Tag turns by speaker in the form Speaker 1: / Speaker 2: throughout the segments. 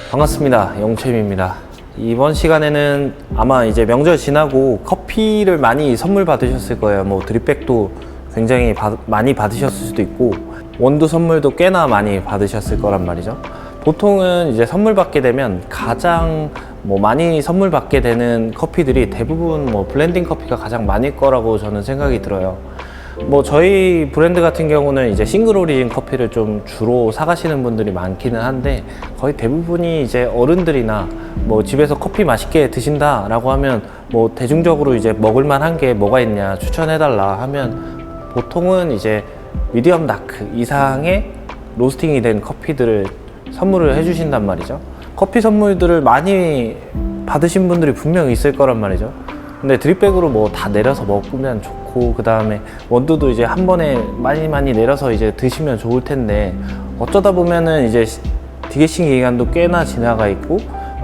Speaker 1: 반갑습니다. 영채입니다. 이번 시간에는 아마 이제 명절 지나고 커피를 많이 선물 받으셨을 거예요. 뭐 드립백도 굉장히 많이 받으셨을 수도 있고 원두 선물도 꽤나 많이 받으셨을 거란 말이죠. 보통은 이제 선물 받게 되면 가장 많이 선물 받게 되는 커피들이 대부분 블렌딩 커피가 가장 많을 거라고 저는 생각이 들어요. 저희 브랜드 같은 경우는 이제 싱글 오리진 커피를 좀 주로 사가시는 분들이 많기는 한데 거의 대부분이 이제 어른들이나 집에서 커피 맛있게 드신다 라고 하면 대중적으로 이제 먹을만한 게 뭐가 있냐 추천해달라 하면 보통은 이제 미디엄 다크 이상의 로스팅이 된 커피들을 선물을 해주신단 말이죠. 커피 선물들을 많이 받으신 분들이 분명히 있을 거란 말이죠. 근데 드립백으로 다 내려서 먹으면 좋고, 그 다음에 원두도 이제 한 번에 많이 내려서 이제 드시면 좋을 텐데 어쩌다 보면은 이제 디게싱 기간도 꽤나 지나가 있고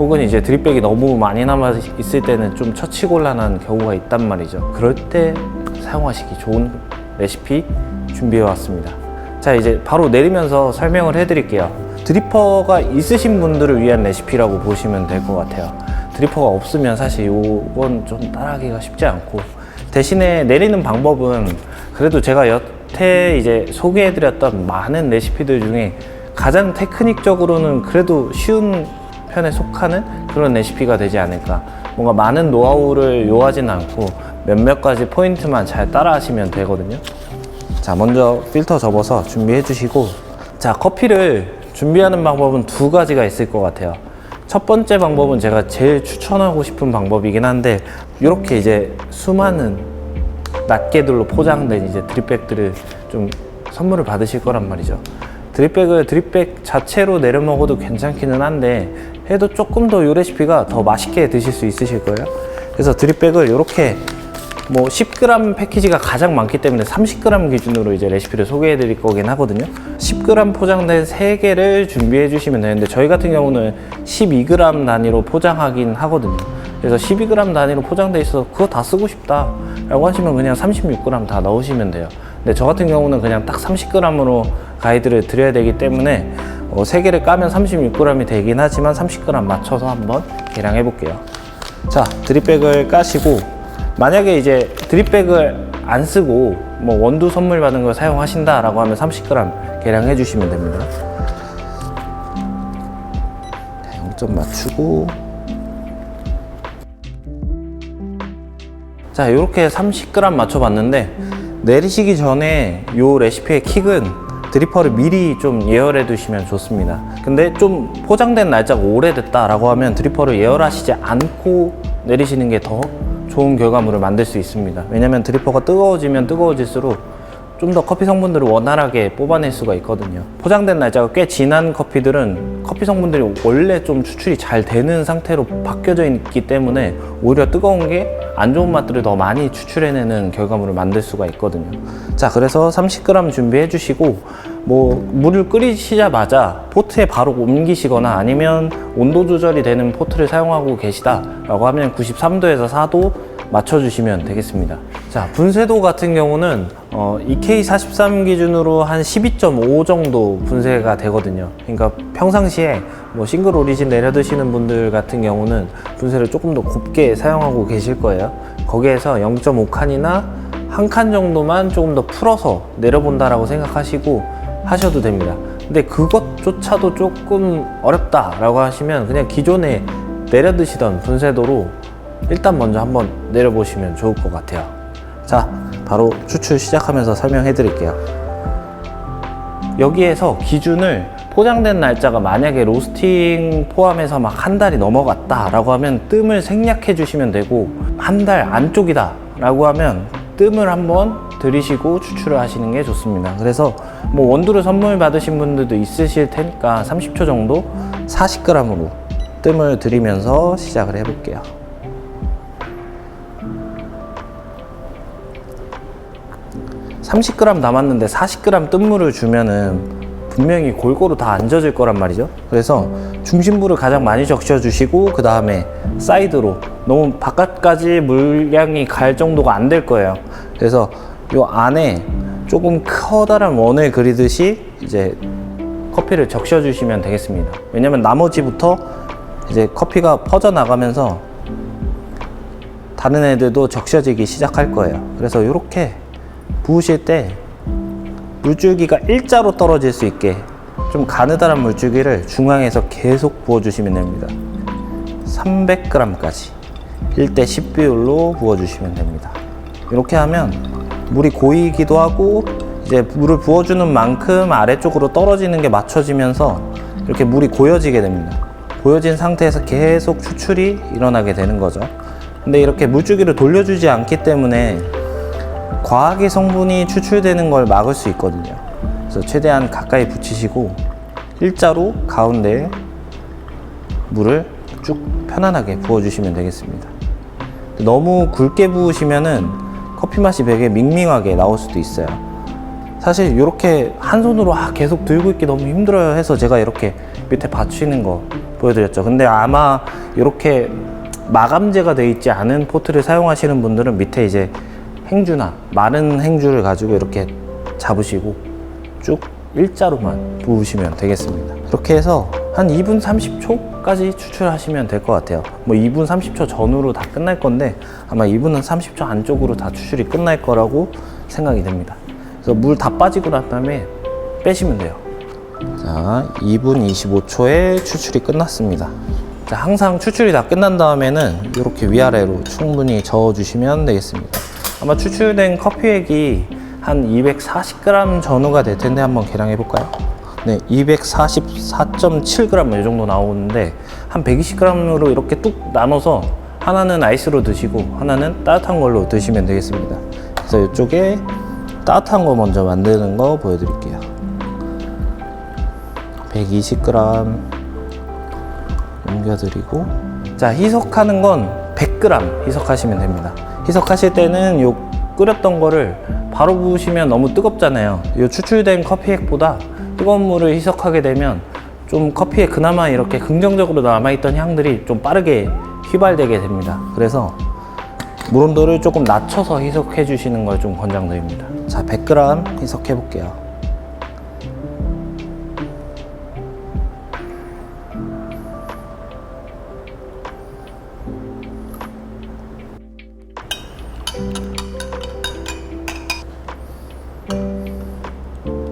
Speaker 1: 혹은 이제 드립백이 너무 많이 남아 있을 때는 좀 처치곤란한 경우가 있단 말이죠. 그럴 때 사용하시기 좋은 레시피 준비해 왔습니다. 자, 이제 바로 내리면서 설명을 해 드릴게요. 드리퍼가 있으신 분들을 위한 레시피라고 보시면 될 것 같아요. 드리퍼가 없으면 사실 이건 좀 따라하기가 쉽지 않고, 대신에 내리는 방법은 그래도 제가 여태 이제 소개해드렸던 많은 레시피들 중에 가장 테크닉적으로는 그래도 쉬운 편에 속하는 그런 레시피가 되지 않을까. 뭔가 많은 노하우를 요하진 않고 몇몇 가지 포인트만 잘 따라 하시면 되거든요. 자, 먼저 필터 접어서 준비해 주시고, 자, 커피를 준비하는 방법은 두 가지가 있을 것 같아요. 첫 번째 방법은 제가 제일 추천하고 싶은 방법이긴 한데, 이렇게 이제 수많은 낱개들로 포장된 이제 드립백들을 좀 선물을 받으실 거란 말이죠. 드립백을 드립백 자체로 내려 먹어도 괜찮기는 한데 해도 조금 더 이 레시피가 더 맛있게 드실 수 있으실 거예요. 그래서 드립백을 이렇게 10g 패키지가 가장 많기 때문에 30g 기준으로 이제 레시피를 소개해 드릴 거긴 하거든요. 10g 포장된 3개를 준비해 주시면 되는데 저희 같은 경우는 12g 단위로 포장하긴 하거든요. 그래서 12g 단위로 포장돼 있어서 그거 다 쓰고 싶다 라고 하시면 그냥 36g 다 넣으시면 돼요. 근데 저 같은 경우는 그냥 딱 30g으로 가이드를 드려야 되기 때문에 3개를 까면 36g이 되긴 하지만 30g 맞춰서 한번 계량해 볼게요. 자, 드립백을 까시고, 만약에 이제 드립백을 안 쓰고 원두 선물 받은 걸 사용하신다 라고 하면 30g 계량해 주시면 됩니다. 0점 맞추고, 자, 이렇게 30g 맞춰 봤는데 내리시기 전에 이 레시피의 킥은 드리퍼를 미리 좀 예열해 두시면 좋습니다. 근데 좀 포장된 날짜가 오래됐다 라고 하면 드리퍼를 예열하시지 않고 내리시는 게 더 좋은 결과물을 만들 수 있습니다. 왜냐면 드리퍼가 뜨거워지면 뜨거워질수록 좀 더 커피 성분들을 원활하게 뽑아낼 수가 있거든요. 포장된 날짜가 꽤 지난 커피들은 커피 성분들이 원래 좀 추출이 잘 되는 상태로 바뀌어져 있기 때문에 오히려 뜨거운 게 안 좋은 맛들을 더 많이 추출해내는 결과물을 만들 수가 있거든요. 자, 그래서 30g 준비해 주시고, 물을 끓이시자마자 포트에 바로 옮기시거나 아니면 온도 조절이 되는 포트를 사용하고 계시다 라고 하면 93도에서 4도 맞춰주시면 되겠습니다. 자, 분쇄도 같은 경우는 EK43 기준으로 한 12.5 정도 분쇄가 되거든요. 그러니까 평상시에 싱글 오리진 내려 드시는 분들 같은 경우는 분쇄를 조금 더 곱게 사용하고 계실 거예요. 거기에서 0.5칸이나 한 칸 정도만 조금 더 풀어서 내려본다라고 생각하시고 하셔도 됩니다. 근데 그것조차도 조금 어렵다 라고 하시면 그냥 기존에 내려 드시던 분쇄도로 일단 먼저 한번 내려보시면 좋을 것 같아요. 자, 바로 추출 시작하면서 설명해 드릴게요. 여기에서 기준을 포장된 날짜가 만약에 로스팅 포함해서 막 한 달이 넘어갔다 라고 하면 뜸을 생략해 주시면 되고, 한 달 안쪽이다 라고 하면 뜸을 한번 들이시고 추출을 하시는 게 좋습니다. 그래서 원두를 선물 받으신 분들도 있으실 테니까 30초 정도 40g으로 뜸을 들이면서 시작을 해 볼게요. (30g) 남았는데 40g 뜸물을 주면은 분명히 골고루 다 안 젖을 거란 말이죠. 그래서 중심부를 가장 많이 적셔주시고 그 다음에 사이드로, 너무 바깥까지 물량이 갈 정도가 안 될 거예요. 그래서 요 안에 조금 커다란 원을 그리듯이 이제 커피를 적셔 주시면 되겠습니다. 왜냐면 나머지부터 이제 커피가 퍼져 나가면서 다른 애들도 적셔지기 시작할 거예요. 그래서 이렇게 부으실 때 물줄기가 일자로 떨어질 수 있게 좀 가느다란 물줄기를 중앙에서 계속 부어주시면 됩니다. 300g까지 1대 10 비율로 부어주시면 됩니다. 이렇게 하면 물이 고이기도 하고 이제 물을 부어주는 만큼 아래쪽으로 떨어지는 게 맞춰지면서 이렇게 물이 고여지게 됩니다. 고여진 상태에서 계속 추출이 일어나게 되는 거죠. 근데 이렇게 물줄기를 돌려주지 않기 때문에 과하게 성분이 추출되는 걸 막을 수 있거든요. 그래서 최대한 가까이 붙이시고 일자로 가운데에 물을 쭉 편안하게 부어주시면 되겠습니다. 너무 굵게 부으시면은 커피 맛이 되게 밍밍하게 나올 수도 있어요. 사실 이렇게 한 손으로 계속 들고 있기 너무 힘들어요 해서 제가 이렇게 밑에 받치는 거 보여드렸죠. 근데 아마 이렇게 마감재가 되어 있지 않은 포트를 사용하시는 분들은 밑에 이제 행주나 마른 행주를 가지고 이렇게 잡으시고 쭉 일자로만 부으시면 되겠습니다. 이렇게 해서 한 2분 30초까지 추출하시면 될 것 같아요. 뭐 2분 30초 전후로 다 끝날 건데 아마 2분은 30초 안쪽으로 다 추출이 끝날 거라고 생각이 됩니다. 그래서 물 다 빠지고 난 다음에 빼시면 돼요. 자, 2분 25초에 추출이 끝났습니다. 자, 항상 추출이 다 끝난 다음에는 이렇게 위아래로 충분히 저어주시면 되겠습니다. 아마 추출된 커피액이 한 240g 전후가 될 텐데 한번 계량해 볼까요? 네, 244.7g 이 정도 나오는데 한 120g으로 이렇게 뚝 나눠서 하나는 아이스로 드시고 하나는 따뜻한 걸로 드시면 되겠습니다. 그래서 이쪽에 따뜻한 거 먼저 만드는 거 보여드릴게요. 120g 옮겨드리고, 자, 희석하는 건 100g 희석하시면 됩니다. 희석하실 때는 요 끓였던 거를 바로 부으시면 너무 뜨겁잖아요. 요 추출된 커피액보다 뜨거운 물을 희석하게 되면 좀 커피에 그나마 이렇게 긍정적으로 남아있던 향들이 좀 빠르게 휘발되게 됩니다. 그래서 물 온도를 조금 낮춰서 희석해 주시는 걸 좀 권장드립니다. 자, 100g 희석해 볼게요.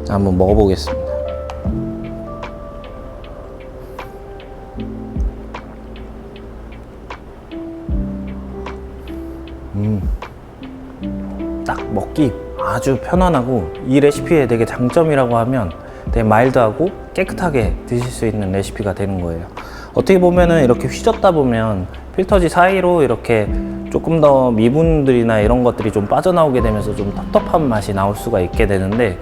Speaker 1: 자, 한번 먹어보겠습니다. 딱 먹기 아주 편안하고 이 레시피의 되게 장점이라고 하면 되게 마일드하고 깨끗하게 드실 수 있는 레시피가 되는 거예요. 어떻게 보면은 이렇게 휘젓다 보면 필터지 사이로 이렇게 조금 더 미분들이나 이런 것들이 좀 빠져나오게 되면서 좀 텁텁한 맛이 나올 수가 있게 되는데,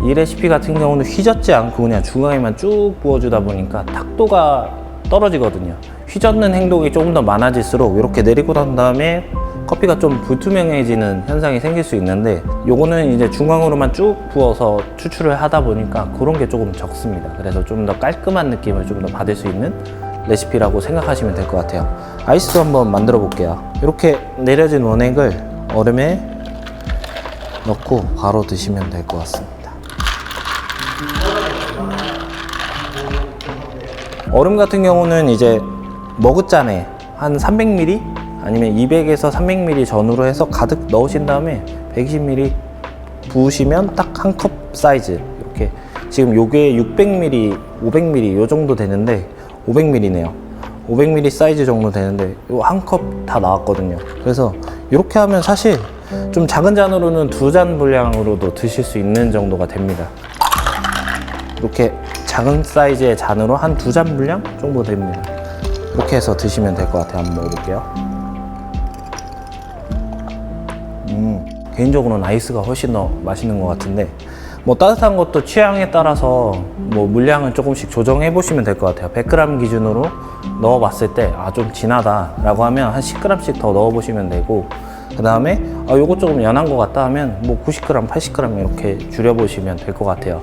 Speaker 1: 이 레시피 같은 경우는 휘젓지 않고 그냥 중앙에만 쭉 부어주다 보니까 탁도가 떨어지거든요. 휘젓는 행동이 조금 더 많아질수록 이렇게 내리고 난 다음에 커피가 좀 불투명해지는 현상이 생길 수 있는데, 요거는 이제 중앙으로만 쭉 부어서 추출을 하다 보니까 그런 게 조금 적습니다. 그래서 좀 더 깔끔한 느낌을 좀 더 받을 수 있는 레시피라고 생각하시면 될 것 같아요. 아이스도 한번 만들어 볼게요. 이렇게 내려진 원액을 얼음에 넣고 바로 드시면 될 것 같습니다. 얼음 같은 경우는 이제 머그잔에 한 300ml 아니면 200에서 300ml 전후로 해서 가득 넣으신 다음에 120ml 부으시면 딱 한 컵 사이즈, 이렇게 지금 요게 600ml, 500ml 요 정도 되는데 500ml네요. 500ml 사이즈 정도 되는데 요 한 컵 다 나왔거든요. 그래서 이렇게 하면 사실 좀 작은 잔으로는 2잔 분량으로도 드실 수 있는 정도가 됩니다. 이렇게 작은 사이즈의 잔으로 한 2잔 분량 정도 됩니다. 이렇게 해서 드시면 될 것 같아요. 한번 먹어볼게요. 개인적으로는 아이스가 훨씬 더 맛있는 것 같은데, 뭐 따뜻한 것도 취향에 따라서 뭐 물량을 조금씩 조정해 보시면 될 것 같아요. 100g 기준으로 넣어 봤을 때 좀 진하다 라고 하면 한 10g씩 더 넣어 보시면 되고, 그 다음에 요거 조금 연한 것 같다 하면 뭐 90g, 80g 이렇게 줄여 보시면 될 것 같아요.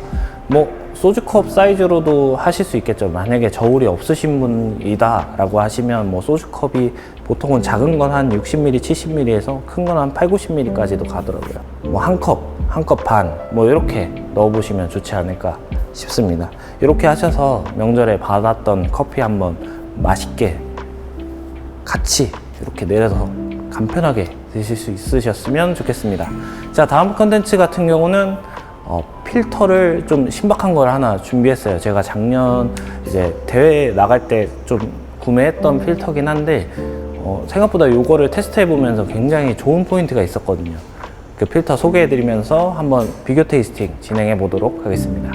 Speaker 1: 뭐 소주컵 사이즈로도 하실 수 있겠죠. 만약에 저울이 없으신 분이다 라고 하시면 뭐 소주컵이 보통은 작은 건 한 60ml, 70ml에서 큰 건 한 8, 90ml까지도 가더라고요. 뭐 한 컵 반 뭐 이렇게 넣어 보시면 좋지 않을까 싶습니다. 이렇게 하셔서 명절에 받았던 커피 한번 맛있게 같이 이렇게 내려서 간편하게 드실 수 있으셨으면 좋겠습니다. 자, 다음 컨텐츠 같은 경우는 필터를 좀 신박한 걸 하나 준비했어요. 제가 작년 이제 대회 나갈 때 좀 구매했던 필터긴 한데 생각보다 이거를 테스트해 보면서 굉장히 좋은 포인트가 있었거든요. 그 필터 소개해 드리면서 한번 비교 테이스팅 진행해 보도록 하겠습니다.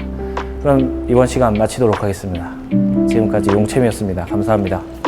Speaker 1: 그럼 이번 시간 마치도록 하겠습니다. 지금까지 용채미였습니다. 감사합니다.